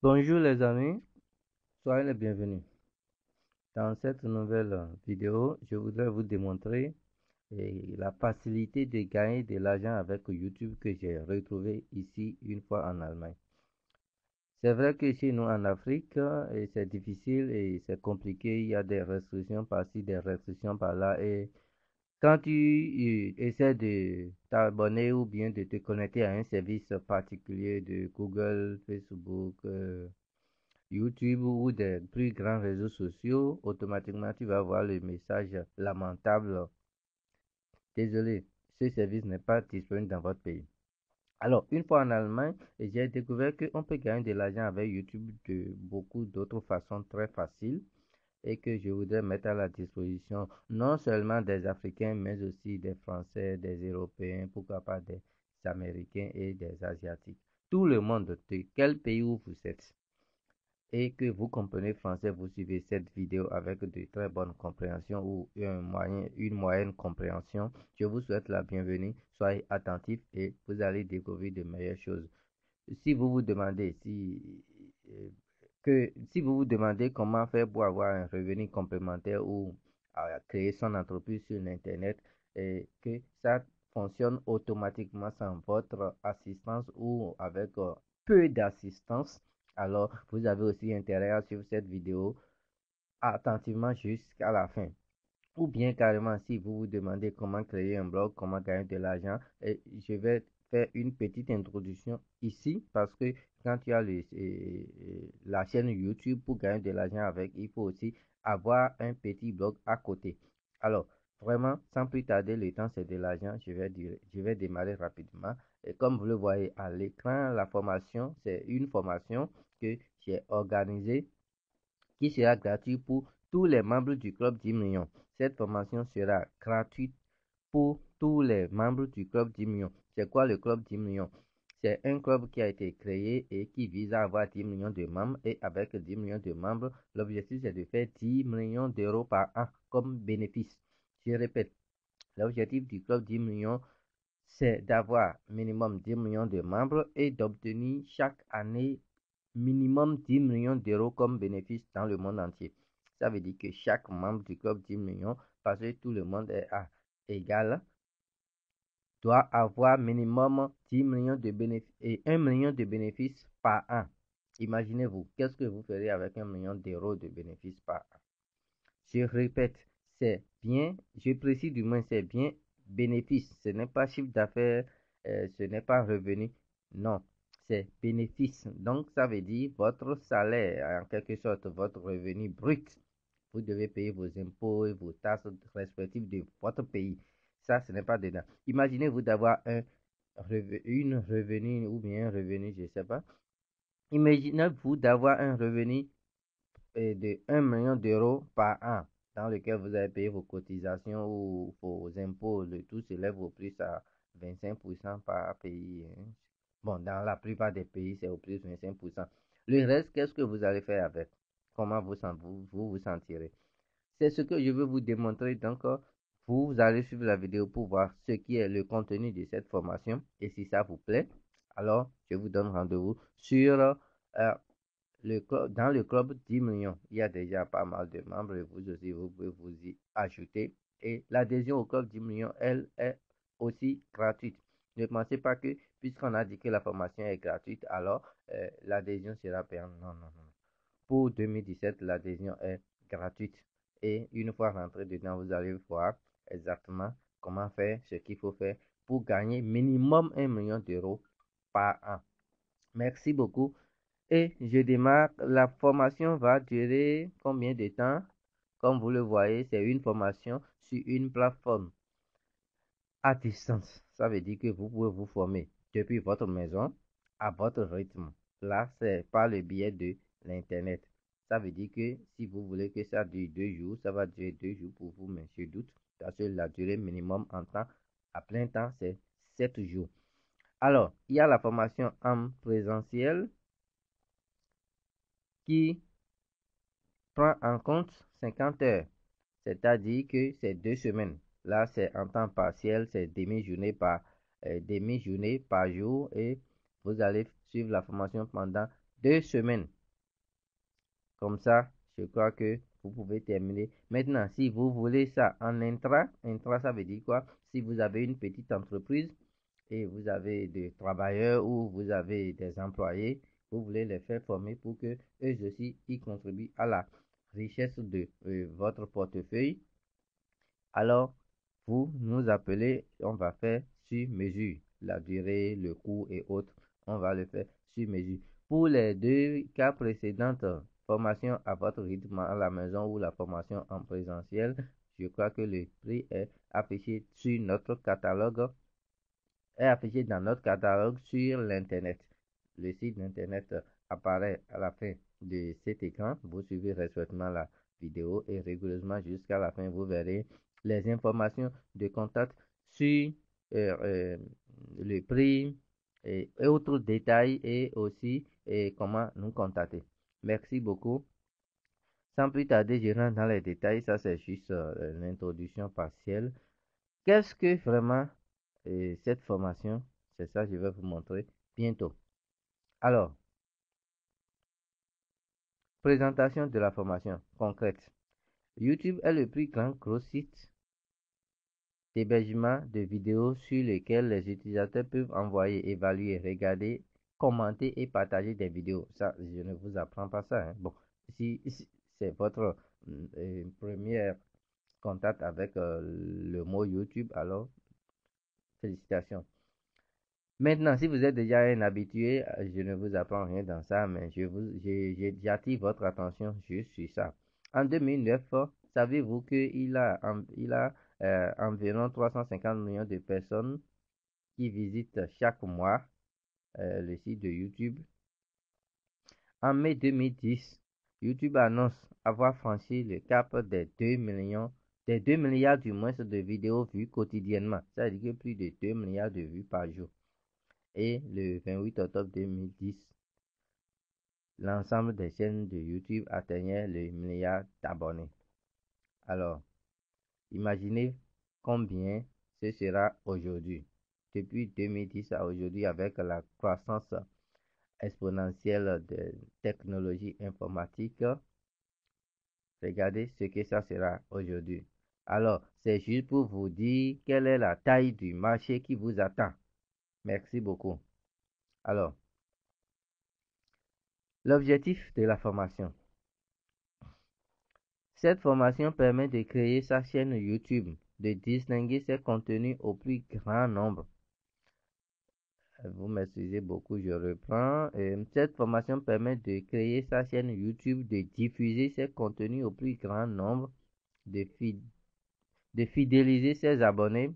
Bonjour les amis, soyez les bienvenus. Dans cette nouvelle vidéo, je voudrais vous démontrer la facilité de gagner de l'argent avec YouTube que j'ai retrouvé ici une fois en Allemagne. C'est vrai que chez nous en Afrique, c'est difficile et c'est compliqué. Il y a des restrictions par-ci, des restrictions par-là. Et quand tu essaies de t'abonner ou bien de te connecter à un service particulier de Google, Facebook, YouTube ou des plus grands réseaux sociaux, automatiquement tu vas voir le message lamentable. Désolé, ce service n'est pas disponible dans votre pays. Alors, une fois en Allemagne, j'ai découvert qu'on peut gagner de l'argent avec YouTube de beaucoup d'autres façons très faciles et que je voudrais mettre à la disposition non seulement des Africains, mais aussi des Français, des Européens, pourquoi pas des Américains et des Asiatiques. Tout le monde, de quel pays où vous êtes et que vous comprenez français, vous suivez cette vidéo avec de très bonnes compréhensions ou une moyenne compréhension. Je vous souhaite la bienvenue, soyez attentifs et vous allez découvrir de meilleures choses. Si vous vous demandez si vous vous demandez comment faire pour avoir un revenu complémentaire ou créer son entreprise sur l'internet et que ça fonctionne automatiquement sans votre assistance ou avec peu d'assistance, alors vous avez aussi intérêt à suivre cette vidéo attentivement jusqu'à la fin. Ou bien carrément, si vous vous demandez comment créer un blog, comment gagner de l'argent, et je vais faire une petite introduction ici parce que quand tu as la chaîne YouTube pour gagner de l'argent avec, il faut aussi avoir un petit blog à côté. Alors, vraiment, sans plus tarder, le temps c'est de l'argent. Je vais démarrer rapidement. Et comme vous le voyez à l'écran, la formation, c'est une formation que j'ai organisée qui sera gratuit pour tous les membres du club 10 millions. Cette formation sera gratuite pour tous les membres du club 10 millions. C'est quoi le club 10 millions? C'est un club qui a été créé et qui vise à avoir 10 millions de membres. Et avec 10 millions de membres, l'objectif c'est de faire 10 millions d'euros par an comme bénéfice. Je répète, l'objectif du club 10 millions, c'est d'avoir minimum 10 millions de membres et d'obtenir chaque année minimum 10 millions d'euros comme bénéfice dans le monde entier. Ça veut dire que chaque membre du club 10 millions, parce que tout le monde est à égal, doit avoir minimum 10 millions de bénéfices et 1 million de bénéfices par an. Imaginez-vous, qu'est-ce que vous ferez avec 1 million d'euros de bénéfices par an? Je répète, c'est bien, je précise du moins, c'est bien bénéfice. Ce n'est pas chiffre d'affaires, ce n'est pas revenu. Non, c'est bénéfice. Donc, ça veut dire votre salaire, en quelque sorte, votre revenu brut. Vous devez payer vos impôts et vos taxes respectives de votre pays. Ça, ce n'est pas dedans. Imaginez-vous d'avoir une revenu ou bien un revenu, je ne sais pas. Imaginez-vous d'avoir un revenu de 1 million d'euros par an, dans lequel vous avez payé vos cotisations ou vos impôts, le tout s'élève au plus à 25% par pays, hein. Bon, dans la plupart des pays, c'est au plus 25%. Le reste, qu'est-ce que vous allez faire avec? Comment vous sentirez? C'est ce que je veux vous démontrer. Donc, vous allez suivre la vidéo pour voir ce qui est le contenu de cette formation. Et si ça vous plaît, alors je vous donne rendez-vous sur dans le club 10 millions, il y a déjà pas mal de membres et vous aussi, vous pouvez vous y ajouter. Et l'adhésion au club 10 millions, elle est aussi gratuite. Ne pensez pas que, puisqu'on a dit que la formation est gratuite, alors l'adhésion sera payante. Non, non, non. Pour 2017, l'adhésion est gratuite. Et une fois rentré dedans, vous allez voir exactement comment faire ce qu'il faut faire pour gagner minimum 1 million d'euros par an. Merci beaucoup. Et je démarre. La formation va durer combien de temps? Comme vous le voyez, c'est une formation sur une plateforme à distance. Ça veut dire que vous pouvez vous former depuis votre maison à votre rythme. Là, c'est par le biais de l'Internet. Ça veut dire que si vous voulez que ça dure 2 jours, ça va durer 2 jours pour vous, mais je doute. Parce que la durée minimum en temps, à plein temps, c'est 7 jours. Alors, il y a la formation en présentiel qui prend en compte 50 heures, c'est-à-dire que c'est 2 semaines. Là, c'est en temps partiel, c'est demi-journée par jour et vous allez suivre la formation pendant 2 semaines. Comme ça, je crois que vous pouvez terminer. Maintenant, si vous voulez ça en intra, ça veut dire quoi? Si vous avez une petite entreprise et vous avez des travailleurs ou vous avez des employés, vous voulez les faire former pour que eux aussi y contribuent à la richesse de votre portefeuille. Alors, vous nous appelez, on va faire sur mesure. La durée, le coût et autres, on va le faire sur mesure. Pour les 2 cas précédentes, formation à votre rythme à la maison ou la formation en présentiel, je crois que le prix est affiché sur notre catalogue, est affiché dans notre catalogue sur l'Internet. Le site d'Internet apparaît à la fin de cet écran. Vous suivez respectivement la vidéo et rigoureusement jusqu'à la fin, vous verrez les informations de contact sur euh, euh, le prix et autres détails et aussi comment nous contacter. Merci beaucoup. Sans plus tarder, je rentre dans les détails. Ça, c'est juste l'introduction partielle. Qu'est-ce que vraiment cette formation? C'est ça que je vais vous montrer bientôt. Alors, présentation de la formation concrète. YouTube est le plus grand gros site d'hébergement de vidéos sur lequel les utilisateurs peuvent envoyer, évaluer, regarder, commenter et partager des vidéos. Ça, je ne vous apprends pas ça, hein. Bon, si c'est votre premier contact avec le mot YouTube, alors félicitations. Maintenant, si vous êtes déjà un habitué, je ne vous apprends rien dans ça, mais j'attire votre attention juste sur ça. En 2009, savez-vous qu'il a environ 350 millions de personnes qui visitent chaque mois le site de YouTube. En mai 2010, YouTube annonce avoir franchi le cap des 2 milliards du moins de vidéos vues quotidiennement. Ça veut dire que plus de 2 milliards de vues par jour. Et le 28 octobre 2010, l'ensemble des chaînes de YouTube atteignait le milliard d'abonnés. Alors, imaginez combien ce sera aujourd'hui. Depuis 2010 à aujourd'hui, avec la croissance exponentielle de technologies informatiques, regardez ce que ça sera aujourd'hui. Alors, c'est juste pour vous dire quelle est la taille du marché qui vous attend. Merci beaucoup. Alors, l'objectif de la formation. Cette formation permet de créer sa chaîne YouTube, de distinguer ses contenus au plus grand nombre. Vous m'excusez beaucoup, je reprends. Cette formation permet de créer sa chaîne YouTube, de diffuser ses contenus au plus grand nombre, de, de fidéliser ses abonnés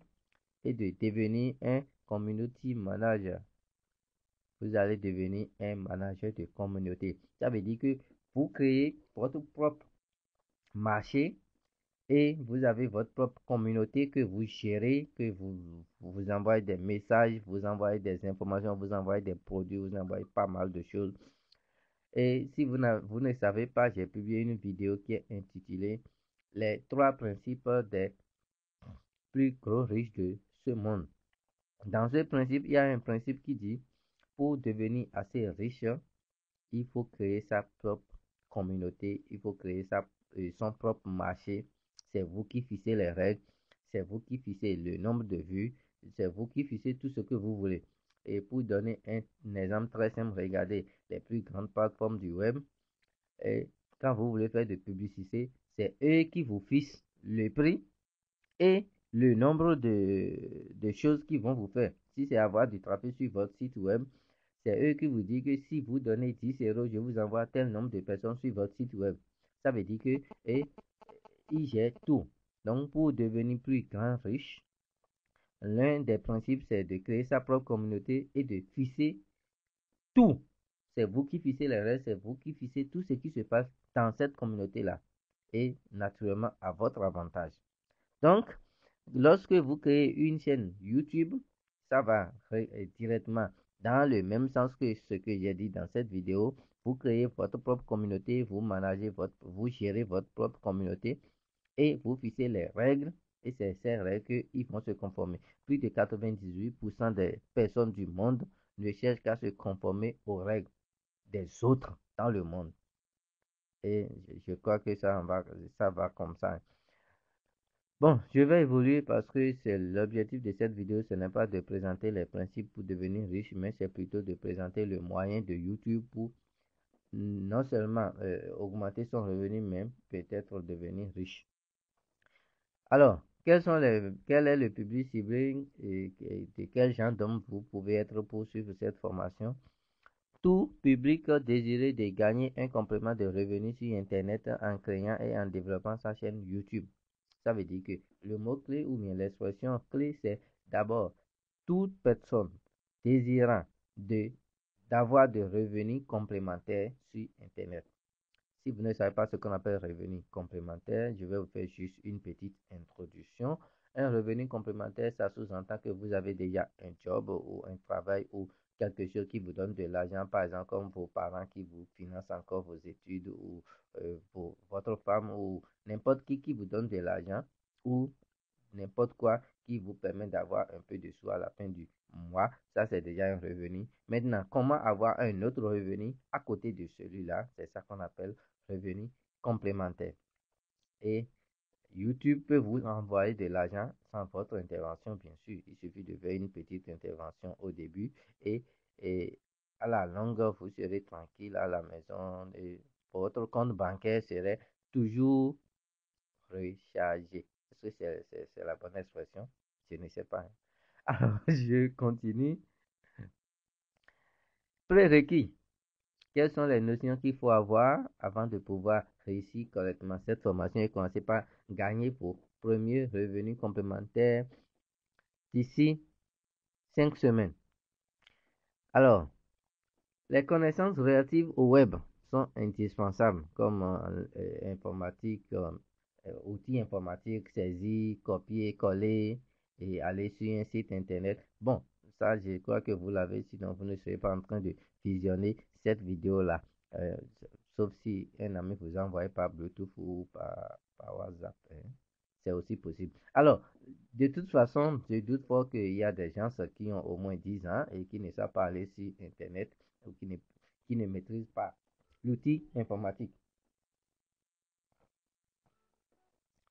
et de devenir un community manager. Vous allez devenir un manager de communauté. Ça veut dire que vous créez votre propre marché et vous avez votre propre communauté que vous gérez, que vous envoyez des messages, vous envoyez des informations, vous envoyez des produits, vous envoyez pas mal de choses. Et si vous ne savez pas, j'ai publié une vidéo qui est intitulée Les 3 principes des plus gros riches de ce monde. Dans ce principe, il y a un principe qui dit, pour devenir assez riche, il faut créer sa propre communauté, il faut créer son propre marché. C'est vous qui fixez les règles, c'est vous qui fixez le nombre de vues, c'est vous qui fixez tout ce que vous voulez. Et pour donner un exemple très simple, regardez les plus grandes plateformes du web. Et quand vous voulez faire de publicité, c'est eux qui vous fixent le prix et le nombre de choses qu'ils vont vous faire. Si c'est avoir du trafic sur votre site web, c'est eux qui vous disent que si vous donnez 10 euros, je vous envoie tel nombre de personnes sur votre site web. Ça veut dire que ils gèrent tout. Donc, pour devenir plus grand riche, l'un des principes, c'est de créer sa propre communauté et de fixer tout. C'est vous qui fixez les règles, c'est vous qui fixez tout ce qui se passe dans cette communauté-là. Et naturellement, à votre avantage. Donc, lorsque vous créez une chaîne YouTube, ça va directement dans le même sens que ce que j'ai dit dans cette vidéo. Vous créez votre propre communauté, vous gérez votre propre communauté et vous fixez les règles. Et c'est ces règles qu'ils vont se conformer. Plus de 98% des personnes du monde ne cherchent qu'à se conformer aux règles des autres dans le monde. Et je crois que ça va comme ça. Bon, je vais évoluer parce que c'est l'objectif de cette vidéo, ce n'est pas de présenter les principes pour devenir riche, mais c'est plutôt de présenter le moyen de YouTube pour non seulement augmenter son revenu, mais peut-être devenir riche. Alors, quel est le public ciblé et de quel genre d'homme vous pouvez être pour suivre cette formation? Tout public désiré de gagner un complément de revenus sur Internet en créant et en développant sa chaîne YouTube. Ça veut dire que le mot-clé ou bien l'expression clé, c'est d'abord toute personne désirant d'avoir des revenus complémentaires sur Internet. Si vous ne savez pas ce qu'on appelle revenu complémentaire, je vais vous faire juste une petite introduction. Un revenu complémentaire, ça sous-entend que vous avez déjà un job ou un travail ou quelque chose qui vous donne de l'argent, par exemple comme vos parents qui vous financent encore vos études ou votre femme ou n'importe qui vous donne de l'argent ou n'importe quoi qui vous permet d'avoir un peu de sous à la fin du mois. Ça, c'est déjà un revenu. Maintenant, comment avoir un autre revenu à côté de celui-là? C'est ça qu'on appelle revenu complémentaire. Et YouTube peut vous envoyer de l'argent sans votre intervention, bien sûr. Il suffit de faire une petite intervention au début et à la longue, vous serez tranquille à la maison et votre compte bancaire serait toujours rechargé. Est-ce que c'est la bonne expression? Je ne sais pas. Hein. Alors, je continue. Prérequis. Quelles sont les notions qu'il faut avoir avant de pouvoir réussir correctement cette formation et commencer par gagner vos premiers revenus complémentaires d'ici 5 semaines? Alors, les connaissances relatives au web sont indispensables comme informatique, outils informatiques, saisir, copier, coller et aller sur un site internet. Bon, ça je crois que vous l'avez, sinon vous ne serez pas en train de visionner cette vidéo-là. Euh, Sauf si un ami vous envoie par Bluetooth ou par WhatsApp. Hein. C'est aussi possible. Alors, de toute façon, je doute fort qu'il y a des gens qui ont au moins 10 ans et qui ne savent pas aller sur Internet ou qui ne maîtrisent pas l'outil informatique.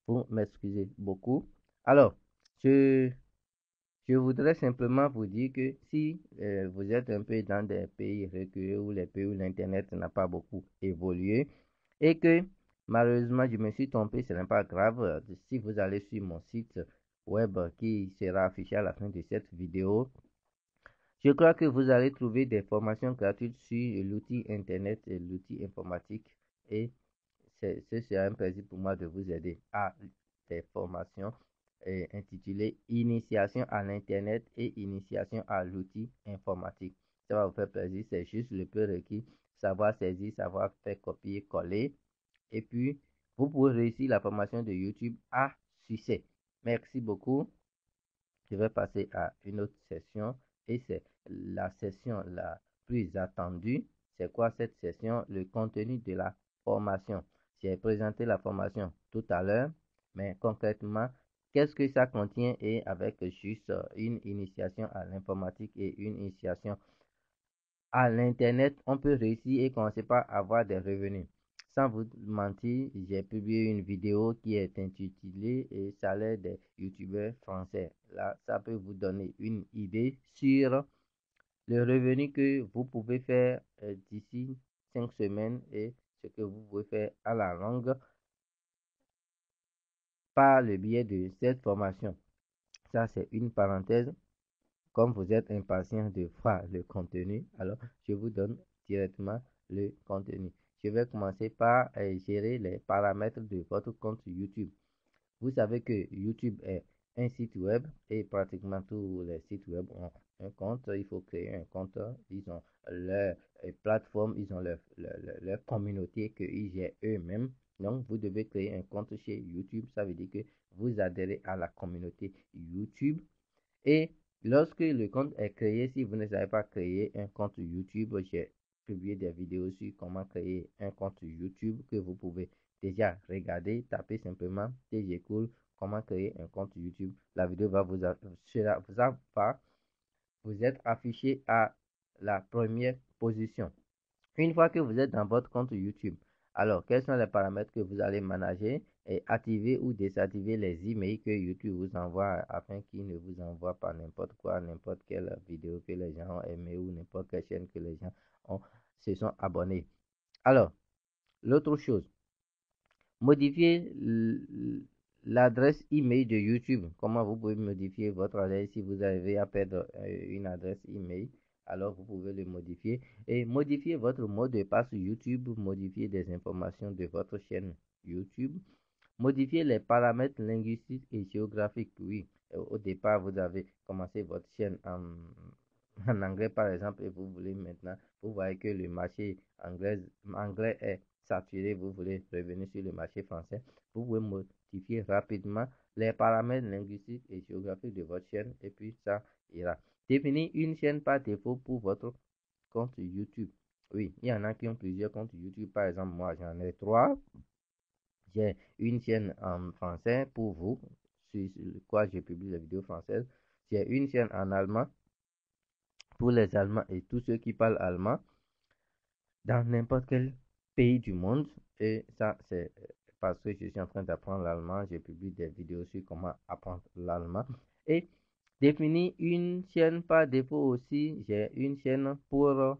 Vous m'excusez beaucoup. Alors, je, je voudrais simplement vous dire que si vous êtes un peu dans des pays reculés ou les pays où l'Internet n'a pas beaucoup évolué et que malheureusement je me suis trompé, ce n'est pas grave. Si vous allez sur mon site web qui sera affiché à la fin de cette vidéo, je crois que vous allez trouver des formations gratuites sur l'outil Internet et l'outil informatique et c'est un plaisir pour moi de vous aider à des formations intitulées Initiation à l'Internet et Initiation à l'outil informatique. Ça va vous faire plaisir, c'est juste le prérequis, savoir saisir, savoir faire copier, coller. Et puis, vous pouvez réussir la formation de YouTube à succès. Merci beaucoup. Je vais passer à une autre session et c'est la session la plus attendue. C'est quoi cette session? Le contenu de la formation. J'ai présenté la formation tout à l'heure, mais concrètement, qu'est-ce que ça contient et avec juste une initiation à l'informatique et une initiation à l'Internet, on peut réussir et commencer par avoir des revenus. Sans vous mentir, j'ai publié une vidéo qui est intitulée et salaire des youtubeurs français. Là, ça peut vous donner une idée sur le revenu que vous pouvez faire d'ici 5 semaines et ce que vous pouvez faire à la longue par le biais de cette formation. Ça, c'est une parenthèse. Comme vous êtes impatient de voir le contenu, alors je vous donne directement le contenu. Je vais commencer par gérer les paramètres de votre compte YouTube. Vous savez que YouTube est un site web et pratiquement tous les sites web ont un compte. Il faut créer un compte. Ils ont leur plateforme, ils ont leur communauté qu'ils gèrent eux-mêmes. Donc, vous devez créer un compte chez YouTube. Ça veut dire que vous adhérez à la communauté YouTube et lorsque le compte est créé, si vous ne savez pas créer un compte YouTube, j'ai publié des vidéos sur comment créer un compte YouTube que vous pouvez déjà regarder. Tapez simplement TG Cool, comment créer un compte YouTube. La vidéo va vous être affichée à la première position. Une fois que vous êtes dans votre compte YouTube, alors quels sont les paramètres que vous allez manager et activer ou désactiver les emails que YouTube vous envoie afin qu'il ne vous envoie pas n'importe quoi, n'importe quelle vidéo que les gens ont aimé ou n'importe quelle chaîne que les gens ont, se sont abonnés. Alors, l'autre chose, modifier l'adresse email de YouTube. Comment vous pouvez modifier votre adresse si vous avez à perdre une adresse email? Alors vous pouvez le modifier et modifier votre mot de passe YouTube, modifier des informations de votre chaîne YouTube, modifier les paramètres linguistiques et géographiques. Oui, au départ, vous avez commencé votre chaîne en anglais, par exemple, et vous voulez maintenant, vous voyez que le marché anglais est saturé, vous voulez revenir sur le marché français. Vous pouvez modifier rapidement les paramètres linguistiques et géographiques de votre chaîne et puis ça ira. Définir une chaîne par défaut pour votre compte YouTube. Oui, il y en a qui ont plusieurs comptes YouTube. Par exemple, moi, j'en ai 3. J'ai une chaîne en français pour vous, sur quoi je publie les vidéos françaises. J'ai une chaîne en allemand pour les Allemands et tous ceux qui parlent allemand dans n'importe quel pays du monde. Et ça, c'est parce que je suis en train d'apprendre l'allemand. Je publie des vidéos sur comment apprendre l'allemand. Et définir une chaîne par défaut aussi. J'ai une chaîne pour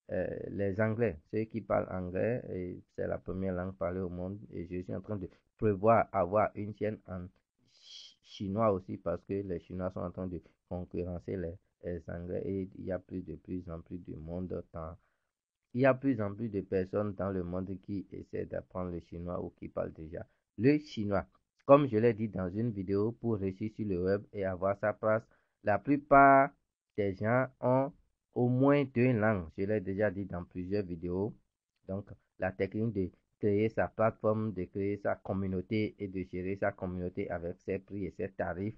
les Anglais, ceux qui parlent anglais, et c'est la première langue parlée au monde. Et je suis en train de prévoir avoir une chaîne en chinois aussi parce que les Chinois sont en train de concurrencer les Anglais et il y a plus en plus de monde dans, il y a plus en plus de personnes dans le monde qui essaient d'apprendre le chinois ou qui parlent déjà le chinois. Comme je l'ai dit dans une vidéo, pour réussir sur le web et avoir sa place, la plupart des gens ont au moins 2 langues. Je l'ai déjà dit dans plusieurs vidéos. Donc, la technique de créer sa plateforme, de créer sa communauté et de gérer sa communauté avec ses prix et ses tarifs.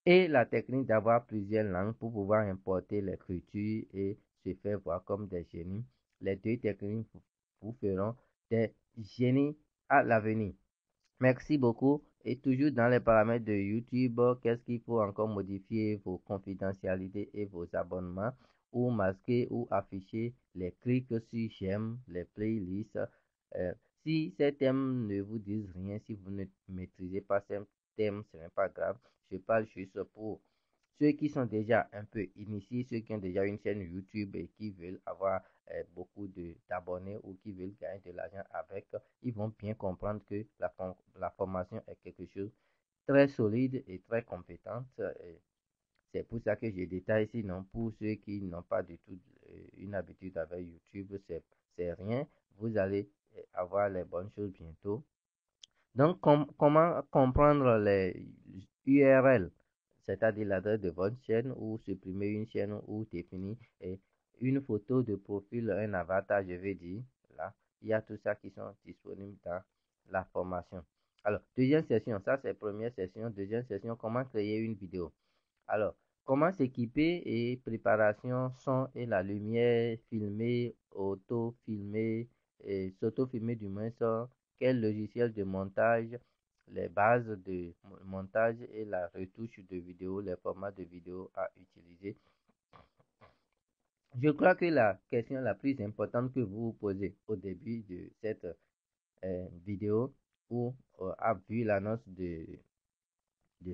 Et la technique d'avoir plusieurs langues pour pouvoir importer l'écriture et se faire voir comme des génies. Les 2 techniques vous feront des génies à l'avenir. Merci beaucoup. Et toujours dans les paramètres de YouTube, qu'est-ce qu'il faut encore modifier? Vos confidentialités et vos abonnements ou masquer ou afficher les clics sur j'aime, les playlists. Euh, si ces thèmes ne vous disent rien, si vous ne maîtrisez pas ces thèmes, ce n'est pas grave. Je parle juste pour ceux qui sont déjà un peu initiés, ceux qui ont déjà une chaîne YouTube et qui veulent avoir beaucoup d'abonnés ou qui veulent gagner de l'argent avec, ils vont bien comprendre que la formation est quelque chose de très solide et très compétente. C'est pour ça que je détaille. Sinon, pour ceux qui n'ont pas du tout une habitude avec YouTube, c'est rien. Vous allez avoir les bonnes choses bientôt. Donc, comment comprendre les URL, c'est-à-dire l'adresse de votre chaîne ou supprimer une chaîne ou définir une photo de profil, un avatar, je vais dire. Là, il y a tout ça qui sont disponibles dans la formation. Alors, deuxième session, ça c'est première session. Deuxième session, comment créer une vidéo. Alors, comment s'équiper et préparation, son et la lumière, filmer, auto-filmer, et s'auto-filmer du moins ça, quel logiciel de montage, les bases de montage et la retouche de vidéo, les formats de vidéo à utiliser. Je crois que la question la plus importante que vous vous posez au début de cette vidéo ou a vu l'annonce de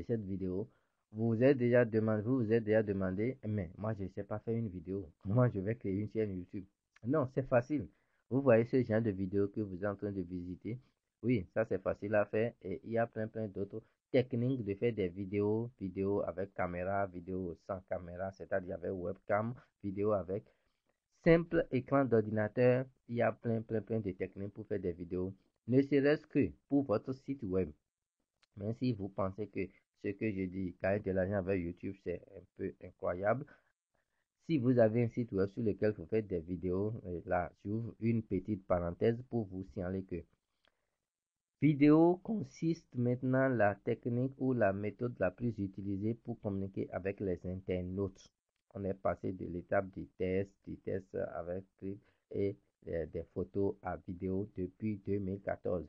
cette vidéo, vous vous êtes déjà demandé, mais moi je ne sais pas faire une vidéo, comment je vais créer une chaîne YouTube? Non, c'est facile. Vous voyez ce genre de vidéo que vous êtes en train de visiter? Oui, ça c'est facile à faire et il y a plein d'autres techniques de faire des vidéos avec caméra, vidéo sans caméra, c'est-à-dire avec webcam, vidéo avec simple écran d'ordinateur. Il y a plein de techniques pour faire des vidéos, ne serait-ce que pour votre site web. Même si vous pensez que ce que je dis, gagner de l'argent avec YouTube, c'est un peu incroyable. Si vous avez un site web sur lequel vous faites des vidéos, là, j'ouvre une petite parenthèse pour vous signaler que vidéo consiste maintenant la technique ou la méthode la plus utilisée pour communiquer avec les internautes. On est passé de l'étape du test avec clip et des photos à vidéo depuis 2014.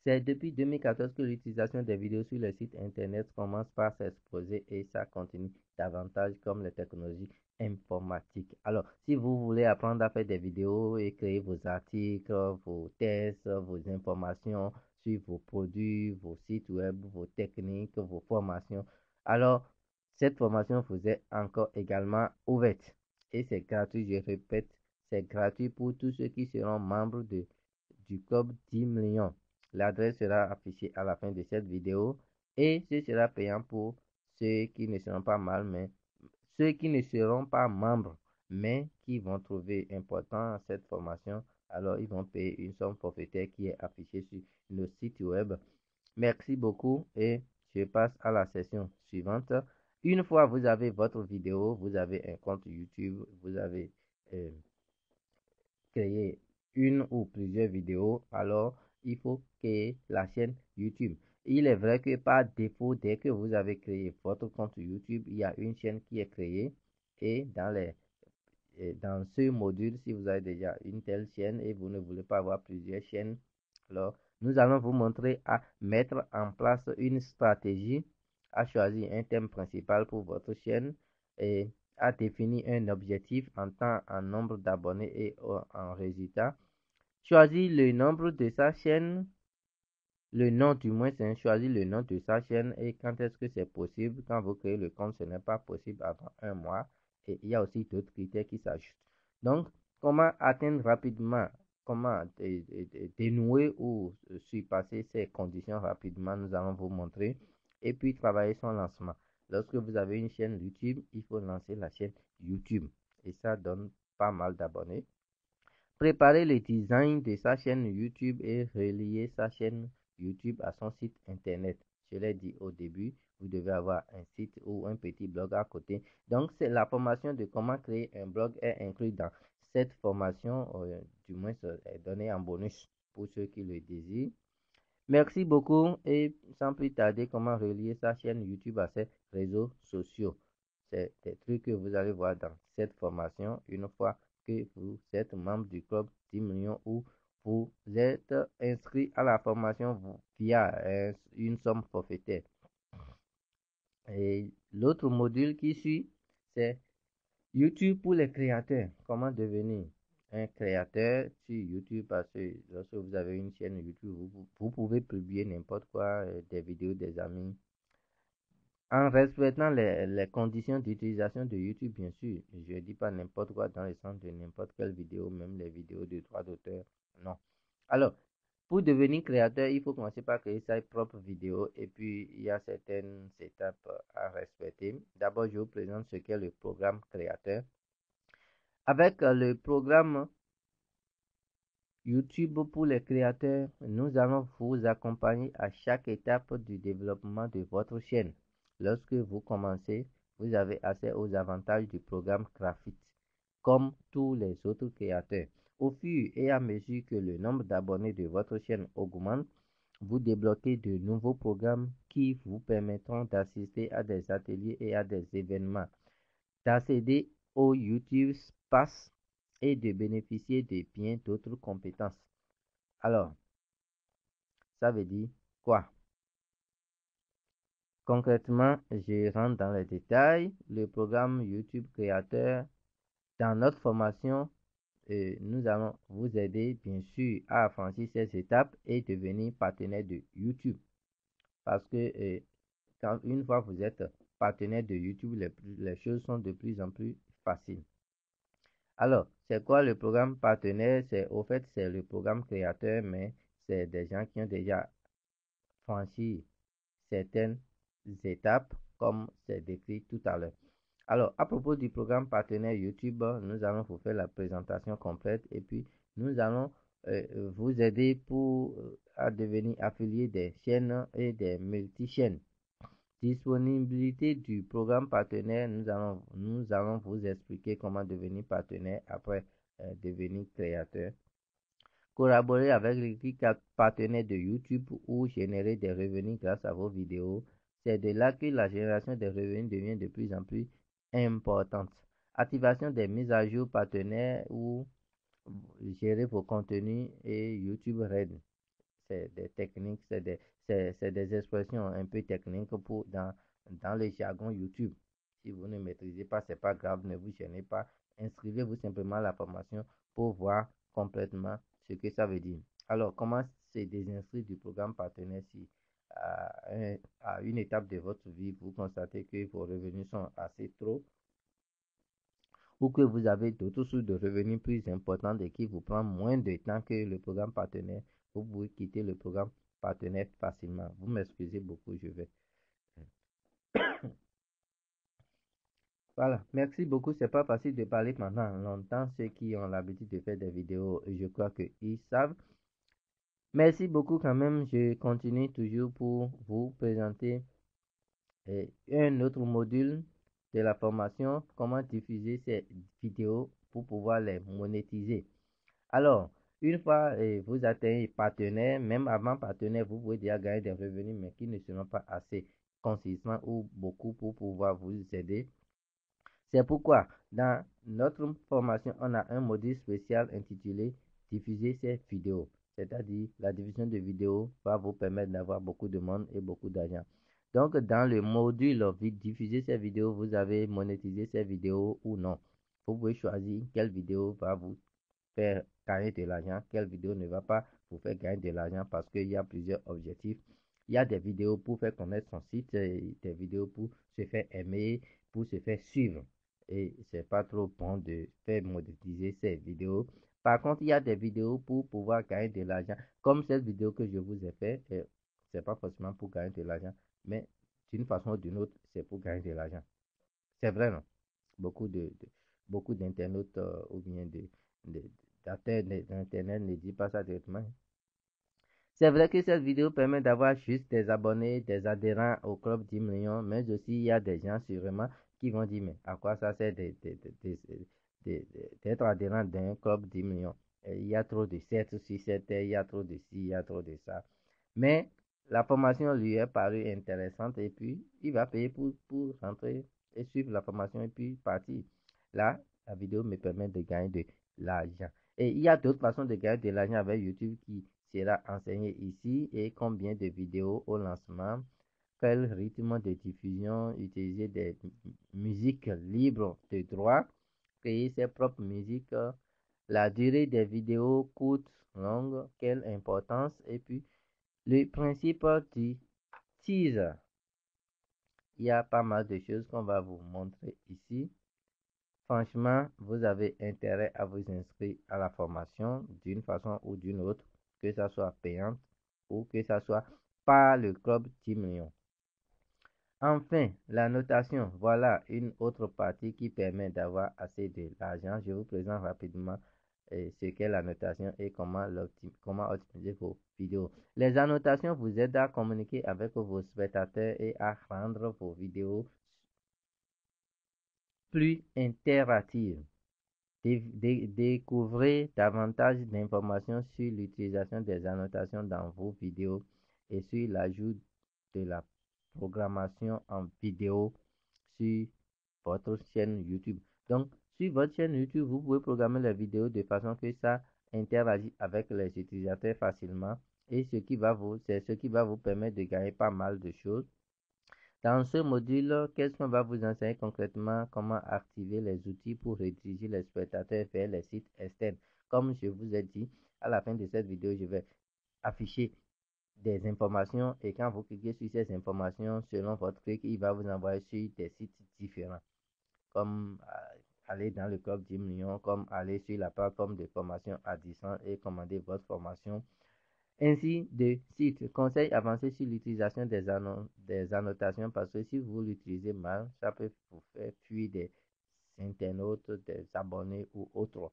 C'est depuis 2014 que l'utilisation des vidéos sur les sites internet commence par s'exposer et ça continue davantage comme les technologies informatique. Alors, si vous voulez apprendre à faire des vidéos et créer vos articles, vos tests, vos informations sur vos produits, vos sites web, vos techniques, vos formations, alors cette formation vous est encore également ouverte. Et c'est gratuit, je répète, c'est gratuit pour tous ceux qui seront membres du club 10 millions. L'adresse sera affichée à la fin de cette vidéo et ce sera payant pour ceux qui ne seront pas mal, mais ceux qui ne seront pas membres, mais qui vont trouver important cette formation, alors ils vont payer une somme forfaitaire qui est affichée sur le site web. Merci beaucoup et je passe à la session suivante. Une fois vous avez votre vidéo, vous avez un compte YouTube, vous avez euh, créé une ou plusieurs vidéos, alors il faut créer la chaîne YouTube. Il est vrai que par défaut, dès que vous avez créé votre compte YouTube, il y a une chaîne qui est créée et dans ce module, si vous avez déjà une telle chaîne et vous ne voulez pas avoir plusieurs chaînes, alors nous allons vous montrer à mettre en place une stratégie, à choisir un thème principal pour votre chaîne et à définir un objectif en temps, en nombre d'abonnés et en résultat. Choisir le nombre de sa chaîne, le nom du moins, c'est choisir le nom de sa chaîne et quand est-ce que c'est possible. Quand vous créez le compte, ce n'est pas possible avant un mois. Et il y a aussi d'autres critères qui s'ajoutent. Donc, comment atteindre rapidement, comment dénouer ou surpasser ces conditions rapidement, nous allons vous montrer. Et puis, travailler son lancement. Lorsque vous avez une chaîne YouTube, il faut lancer la chaîne YouTube. Et ça donne pas mal d'abonnés. Préparer le design de sa chaîne YouTube et relier sa chaîne YouTube à son site internet. Je l'ai dit au début, vous devez avoir un site ou un petit blog à côté. Donc, c'est la formation de comment créer un blog est inclus dans cette formation, du moins est donnée en bonus pour ceux qui le désirent. Merci beaucoup et sans plus tarder, comment relier sa chaîne YouTube à ses réseaux sociaux. C'est des trucs que vous allez voir dans cette formation une fois que vous êtes membre du club 10 millions ou vous êtes inscrit à la formation via une somme forfaitaire. Et l'autre module qui suit, c'est YouTube pour les créateurs. Comment devenir un créateur sur YouTube parce que lorsque vous avez une chaîne YouTube, vous pouvez publier n'importe quoi, des vidéos des amis, en respectant les conditions d'utilisation de YouTube, bien sûr. Je ne dis pas n'importe quoi dans le sens de n'importe quelle vidéo, même les vidéos de droit d'auteur. Non. Alors, pour devenir créateur, il faut commencer par créer sa propre vidéo et puis il y a certaines étapes à respecter. D'abord, je vous présente ce qu'est le programme créateur. Avec le programme YouTube pour les créateurs, nous allons vous accompagner à chaque étape du développement de votre chaîne. Lorsque vous commencez, vous avez accès aux avantages du programme gratuit, comme tous les autres créateurs. Au fur et à mesure que le nombre d'abonnés de votre chaîne augmente, vous débloquez de nouveaux programmes qui vous permettront d'assister à des ateliers et à des événements, d'accéder au YouTube Pass et de bénéficier de bien d'autres compétences. Alors, ça veut dire quoi? Concrètement, je rentre dans les détails. Le programme YouTube Créateur, dans notre formation, nous allons vous aider, bien sûr, à franchir ces étapes et devenir partenaire de YouTube. Parce que une fois que vous êtes partenaire de YouTube, les choses sont de plus en plus faciles. Alors, c'est quoi le programme partenaire? C'est le programme créateur, mais c'est des gens qui ont déjà franchi certaines étapes, comme c'est décrit tout à l'heure. Alors, à propos du programme partenaire YouTube, nous allons vous faire la présentation complète et puis nous allons vous aider à devenir affilié des chaînes et des multi-chaînes. Disponibilité du programme partenaire, nous allons vous expliquer comment devenir partenaire après devenir créateur. Collaborer avec l'équipe partenaire de YouTube ou générer des revenus grâce à vos vidéos. C'est de là que la génération des revenus devient de plus en plus importante. Activation des mises à jour partenaires ou gérer vos contenus et YouTube Red. C'est des techniques, c'est des expressions un peu techniques dans le jargon YouTube. Si vous ne maîtrisez pas, c'est pas grave, ne vous gênez pas. Inscrivez-vous simplement à la formation pour voir complètement ce que ça veut dire. Alors, comment se désinscrire du programme partenaire si à une étape de votre vie, vous constatez que vos revenus sont assez trop ou que vous avez d'autres sources de revenus plus importantes et qui vous prend moins de temps que le programme partenaire, vous pouvez quitter le programme partenaire facilement. Vous m'excusez beaucoup, je vais. Voilà, merci beaucoup. C'est pas facile de parler pendant longtemps. Ceux qui ont l'habitude de faire des vidéos, je crois qu'ils savent. Merci beaucoup quand même. Je continue toujours pour vous présenter un autre module de la formation, comment diffuser ces vidéos pour pouvoir les monétiser. Alors, une fois vous atteignez partenaire, même avant partenaire, vous pouvez déjà gagner des revenus, mais qui ne seront pas assez consistants ou beaucoup pour pouvoir vous aider. C'est pourquoi, dans notre formation, on a un module spécial intitulé Diffuser ces vidéos. C'est-à-dire, la diffusion de vidéos va vous permettre d'avoir beaucoup de monde et beaucoup d'argent. Donc, dans le module Diffuser ces vidéos, vous avez monétisé ces vidéos ou non. Vous pouvez choisir quelle vidéo va vous faire gagner de l'argent, quelle vidéo ne va pas vous faire gagner de l'argent parce qu'il y a plusieurs objectifs. Il y a des vidéos pour faire connaître son site, des vidéos pour se faire aimer, pour se faire suivre. Et c'est pas trop bon de faire monétiser ces vidéos. Par contre, il y a des vidéos pour pouvoir gagner de l'argent. Comme cette vidéo que je vous ai fait, c'est pas forcément pour gagner de l'argent, mais d'une façon ou d'une autre, c'est pour gagner de l'argent. C'est vrai, non? Beaucoup beaucoup d'internautes ou bien de, d'Internet ne dit pas ça directement. C'est vrai que cette vidéo permet d'avoir juste des abonnés, des adhérents au club 10 millions, mais aussi il y a des gens sûrement qui vont dire, mais à quoi ça sert d'être adhérent d'un club 10 millions? Et il y a trop de 7 sur 7, il y a trop de ci, il y a trop de ça. Mais la formation lui est parue intéressante et puis il va payer pour rentrer et suivre la formation et puis partir. Là, la vidéo me permet de gagner de l'argent. Et il y a d'autres façons de gagner de l'argent avec YouTube qui sera enseigné ici et combien de vidéos au lancement, quel rythme de diffusion, utiliser des musiques libres de droit, créer ses propres musiques, la durée des vidéos courtes, longues, quelle importance et puis le principe du teaser. Il y a pas mal de choses qu'on va vous montrer ici. Franchement, vous avez intérêt à vous inscrire à la formation d'une façon ou d'une autre, que ça soit payante ou que ça soit par le club 10 millions. Enfin, la notation, voilà une autre partie qui permet d'avoir assez de l'argent. Je vous présente rapidement ce qu'est la notation et comment optimiser vos vidéos. Les annotations vous aident à communiquer avec vos spectateurs et à rendre vos vidéos plus interactives. Découvrez davantage d'informations sur l'utilisation des annotations dans vos vidéos et sur l'ajout de la programmation en vidéo sur votre chaîne YouTube. Donc, sur votre chaîne YouTube, vous pouvez programmer les vidéos de façon que ça interagit avec les utilisateurs facilement et c'est ce qui va vous permettre de gagner pas mal de choses. Dans ce module, qu'est-ce qu'on va vous enseigner concrètement? Comment activer les outils pour rediriger les spectateurs vers les sites externes. Comme je vous ai dit, à la fin de cette vidéo, je vais afficher des informations et quand vous cliquez sur ces informations, selon votre clic, il va vous envoyer sur des sites différents. Comme aller dans le club 10 millions, comme aller sur la plateforme de formation à distance et commander votre formation ainsi de suite. Conseil avancé sur l'utilisation des annotations parce que si vous l'utilisez mal, ça peut vous faire fuir des internautes, des abonnés ou autres.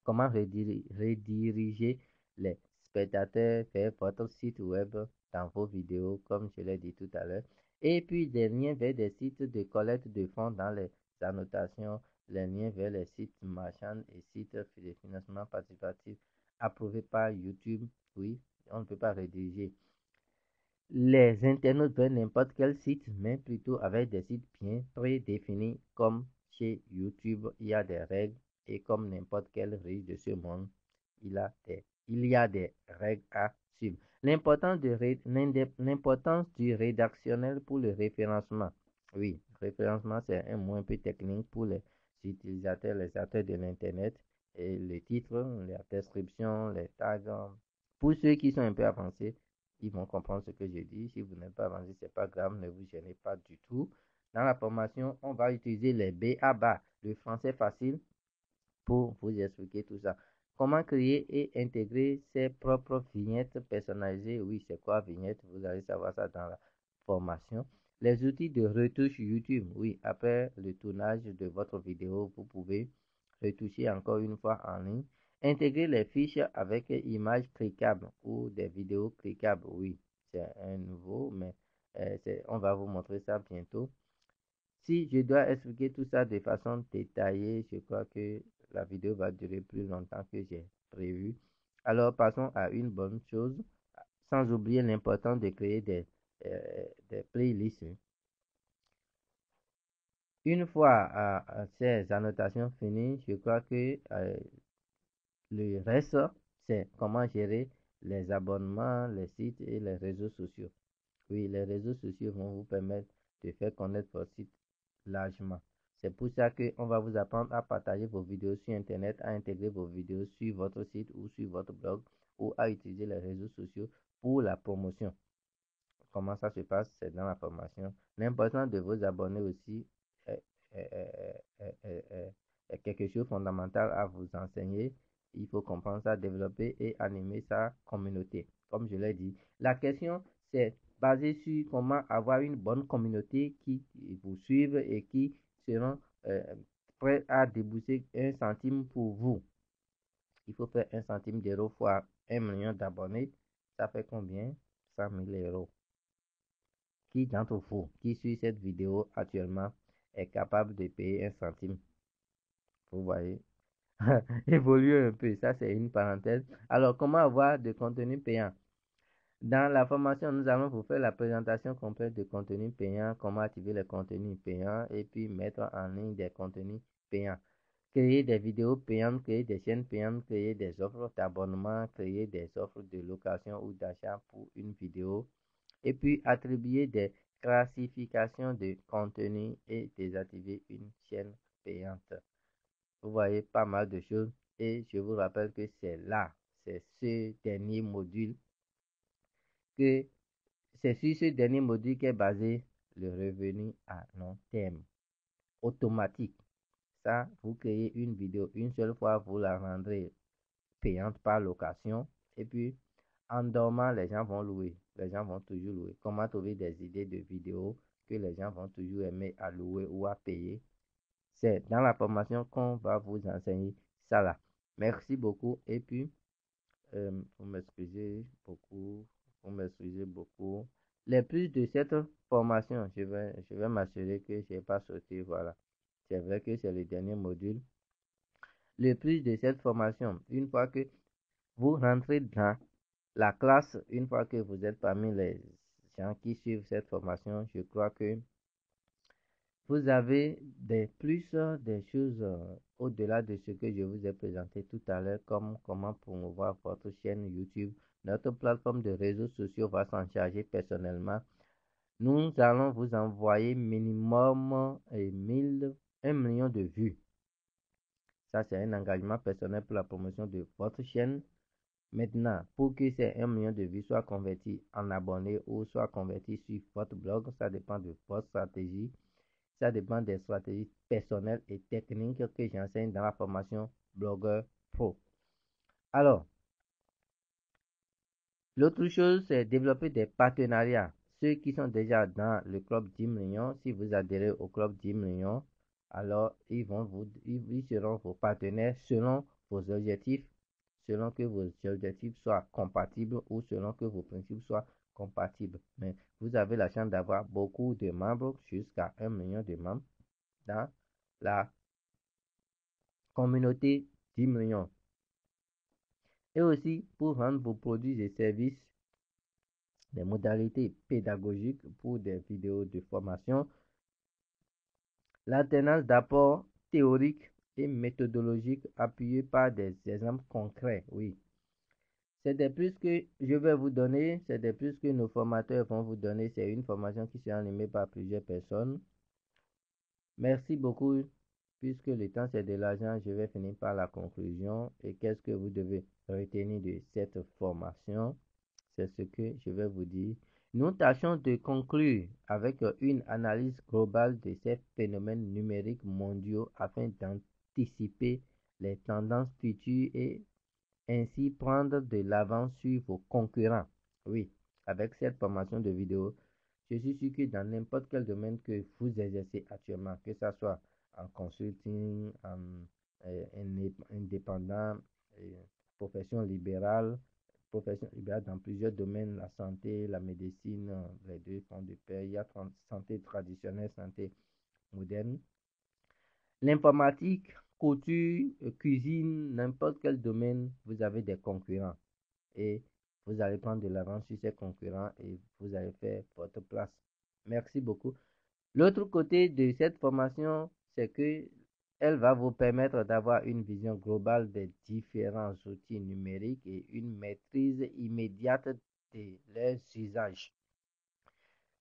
Comment rediriger les spectateurs vers votre site web dans vos vidéos, comme je l'ai dit tout à l'heure. Et puis des liens vers des sites de collecte de fonds dans les annotations, les liens vers les sites marchands et sites de financement participatif approuvés par YouTube. Oui, on ne peut pas rediriger les internautes vers n'importe quel site, mais plutôt avec des sites bien prédéfinis comme chez YouTube, il y a des règles et comme n'importe quel riche de ce monde, il y a des règles à suivre. L'importance du rédactionnel pour le référencement. Oui, Référencement, c'est un mot un peu technique pour les utilisateurs, les acteurs de l'Internet. Et les titres, la description, les tags. Pour ceux qui sont un peu avancés, ils vont comprendre ce que je dis. Si vous n'êtes pas avancé, c'est pas grave, ne vous gênez pas du tout. Dans la formation, on va utiliser les B.A.B.A, le français facile, pour vous expliquer tout ça. Comment créer et intégrer ses propres vignettes personnalisées? Oui, c'est quoi vignette? Vous allez savoir ça dans la formation. Les outils de retouche YouTube. Oui, après le tournage de votre vidéo, vous pouvez retoucher encore une fois en ligne. Intégrer les fiches avec images cliquables ou des vidéos cliquables. Oui, c'est un nouveau, mais on va vous montrer ça bientôt. Si je dois expliquer tout ça de façon détaillée, je crois que la vidéo va durer plus longtemps que j'ai prévu. Alors passons à une bonne chose, sans oublier l'importance de créer des playlists. Une fois ces annotations finies, je crois que le reste, c'est comment gérer les abonnements, les sites et les réseaux sociaux. Oui, les réseaux sociaux vont vous permettre de faire connaître votre site largement. C'est pour ça qu'on va vous apprendre à partager vos vidéos sur Internet, à intégrer vos vidéos sur votre site ou sur votre blog ou à utiliser les réseaux sociaux pour la promotion. Comment ça se passe? C'est dans la formation. L'importance de vos abonnés aussi est, est- est- est quelque chose de fondamental à vous enseigner. Il faut comprendre ça, développer et animer sa communauté. Comme je l'ai dit, la question c'est basé sur comment avoir une bonne communauté qui vous suivent et qui seront prêts à débourser un centime pour vous. Il faut faire un centime d'euro fois 1 million d'abonnés. Ça fait combien? 100 000 euros. Qui d'entre vous qui suit cette vidéo actuellement est capable de payer un centime? Vous voyez, évoluer un peu, ça c'est une parenthèse. Alors, comment avoir de contenu payant? Dans la formation, nous allons vous faire la présentation complète de contenu payant, comment activer les contenus payants et puis mettre en ligne des contenus payants. Créer des vidéos payantes, créer des chaînes payantes, créer des offres d'abonnement, créer des offres de location ou d'achat pour une vidéo et puis attribuer des classifications de contenu et désactiver une chaîne payante. Vous voyez pas mal de choses et je vous rappelle que c'est ce dernier module que c'est sur ce dernier module qu'est basé le revenu à long terme automatique. Ça, vous créez une vidéo une seule fois, vous la rendrez payante par location et puis en dormant, les gens vont louer. Les gens vont toujours louer. Comment trouver des idées de vidéos que les gens vont toujours aimer à louer ou à payer? C'est dans la formation qu'on va vous enseigner ça là. Merci beaucoup. Et puis, vous m'excusez beaucoup. Vous m'excusez beaucoup. Les plus de cette formation, je vais m'assurer que je n'ai pas sauté. Voilà. C'est vrai que c'est le dernier module. Le plus de cette formation, une fois que vous rentrez dans la classe, une fois que vous êtes parmi les gens qui suivent cette formation, je crois que vous avez des plus des choses au-delà de ce que je vous ai présenté tout à l'heure, comme comment promouvoir votre chaîne YouTube. Notre plateforme de réseaux sociaux va s'en charger personnellement. Nous allons vous envoyer minimum 1 million de vues. Ça, c'est un engagement personnel pour la promotion de votre chaîne. Maintenant, pour que ces 1 million de vues soient convertis en abonnés ou soient convertis sur votre blog, ça dépend de votre stratégie. Ça dépend des stratégies personnelles et techniques que j'enseigne dans la formation Blogueur Pro. Alors, l'autre chose, c'est développer des partenariats. Ceux qui sont déjà dans le club 10 millions, si vous adhérez au club 10 millions, alors ils seront vos partenaires selon vos objectifs, selon que vos objectifs soient compatibles ou selon que vos principes soient compatibles. Mais vous avez la chance d'avoir beaucoup de membres, jusqu'à 1 million de membres dans la communauté 10 millions. Et aussi pour rendre vos produits et services des modalités pédagogiques pour des vidéos de formation, l'alternance d'apports théoriques et méthodologiques appuyés par des exemples concrets. Oui, c'est des plus que je vais vous donner, c'est des plus que nos formateurs vont vous donner. C'est une formation qui sera animée par plusieurs personnes. Merci beaucoup. Puisque le temps c'est de l'argent, je vais finir par la conclusion. Et qu'est-ce que vous devez retenir de cette formation? C'est ce que je vais vous dire. Nous tâchons de conclure avec une analyse globale de ces phénomènes numériques mondiaux afin d'anticiper les tendances futures et ainsi prendre de l'avance sur vos concurrents. Oui, avec cette formation de vidéo, je suis sûr que dans n'importe quel domaine que vous exercez actuellement, que ce soit en consulting, en indépendant, profession libérale dans plusieurs domaines, la santé, la médecine, les deux font de pair. Il y a santé traditionnelle, santé moderne. L'informatique, couture, cuisine, n'importe quel domaine, vous avez des concurrents et vous allez prendre de l'avance sur ces concurrents et vous allez faire votre place. Merci beaucoup. L'autre côté de cette formation, c'est que elle va vous permettre d'avoir une vision globale des différents outils numériques et une maîtrise immédiate de leurs usages.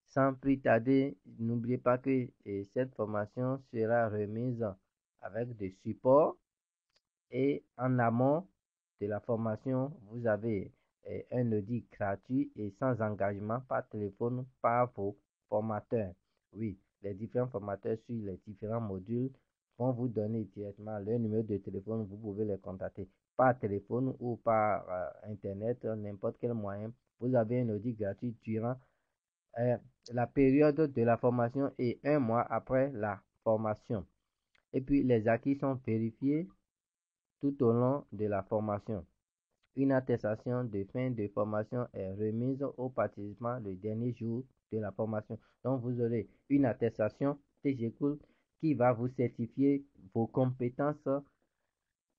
Sans plus tarder, n'oubliez pas que cette formation sera remise avec des supports et en amont de la formation, vous avez un audit gratuit et sans engagement par téléphone par vos formateurs. Oui, les différents formateurs sur les différents modules vont vous donner directement leur numéro de téléphone. Vous pouvez les contacter par téléphone ou par Internet, n'importe quel moyen. Vous avez un audit gratuit durant la période de la formation et un mois après la formation. Et puis, les acquis sont vérifiés tout au long de la formation. Une attestation de fin de formation est remise aux participants le dernier jour de la formation. Donc, vous aurez une attestation TGCool qui va vous certifier vos compétences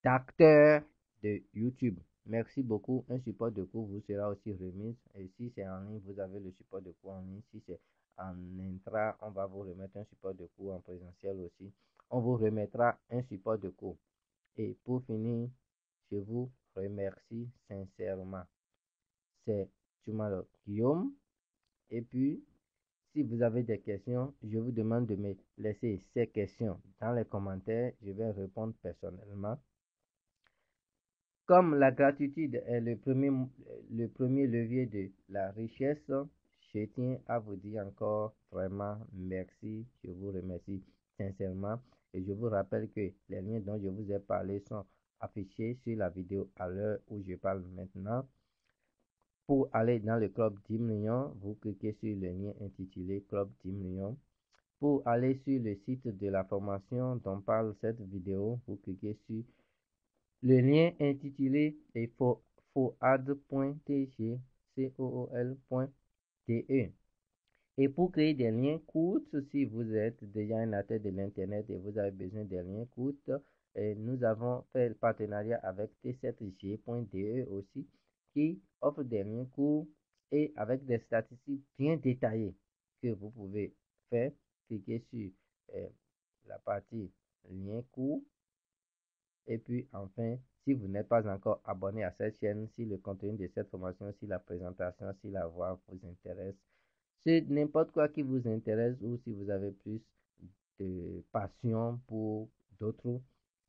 d'acteur de YouTube. Merci beaucoup. Un support de cours vous sera aussi remis. Et si c'est en ligne, vous avez le support de cours en ligne. Si c'est en intra, on va vous remettre un support de cours en présentiel aussi. On vous remettra un support de cours. Et pour finir, je vous remercie sincèrement. C'est Tumalo Guillaume. Et puis, si vous avez des questions, je vous demande de me laisser ces questions dans les commentaires. Je vais répondre personnellement. Comme la gratitude est le premier levier de la richesse, je tiens à vous dire encore vraiment merci. Je vous remercie sincèrement et je vous rappelle que les liens dont je vous ai parlé sont affichés sur la vidéo à l'heure où je parle maintenant. Pour aller dans le club 10 millions, vous cliquez sur le lien intitulé Club 10 millions. Pour aller sur le site de la formation dont parle cette vidéo, vous cliquez sur le lien intitulé est foad.tg, cool.de. Et pour créer des liens courts, si vous êtes déjà un athlète de l'Internet et vous avez besoin des liens courts, nous avons fait le partenariat avec t7g.de aussi, qui offre des liens courts et avec des statistiques bien détaillées que vous pouvez faire. Cliquez sur la partie lien court. Et puis enfin, si vous n'êtes pas encore abonné à cette chaîne, si le contenu de cette formation, si la présentation, si la voix vous intéresse, si n'importe quoi qui vous intéresse ou si vous avez plus de passion pour d'autres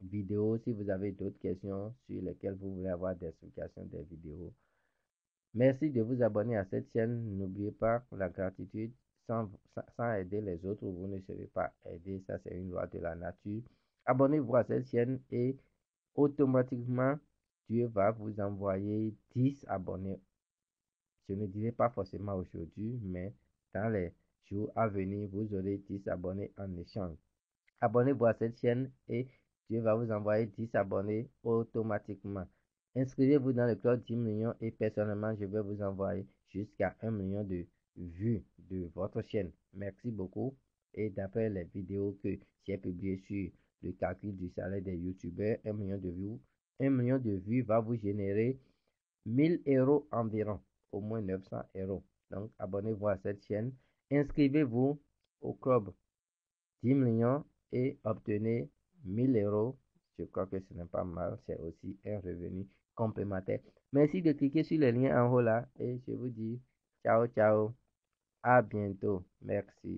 vidéos, si vous avez d'autres questions sur lesquelles vous voulez avoir des explications des vidéos, merci de vous abonner à cette chaîne. N'oubliez pas la gratitude. Sans aider les autres, vous ne serez pas aidé. Ça, c'est une loi de la nature. Abonnez-vous à cette chaîne et automatiquement, Dieu va vous envoyer 10 abonnés. Je ne dirai pas forcément aujourd'hui, mais dans les jours à venir, vous aurez 10 abonnés en échange. Abonnez-vous à cette chaîne et Dieu va vous envoyer 10 abonnés automatiquement. Inscrivez-vous dans le club 10 millions et personnellement, je vais vous envoyer jusqu'à 1 million de vues de votre chaîne. Merci beaucoup. Et d'après les vidéos que j'ai publiées sur le calcul du salaire des youtubeurs, 1 million de vues, 1 million de vues va vous générer 1000 euros environ, au moins 900 euros. Donc, abonnez-vous à cette chaîne. Inscrivez-vous au club 10 millions et obtenez 1000 euros. Je crois que ce n'est pas mal. C'est aussi un revenu complémentaire. Merci de cliquer sur le lien en haut là et je vous dis ciao, ciao. À bientôt. Merci.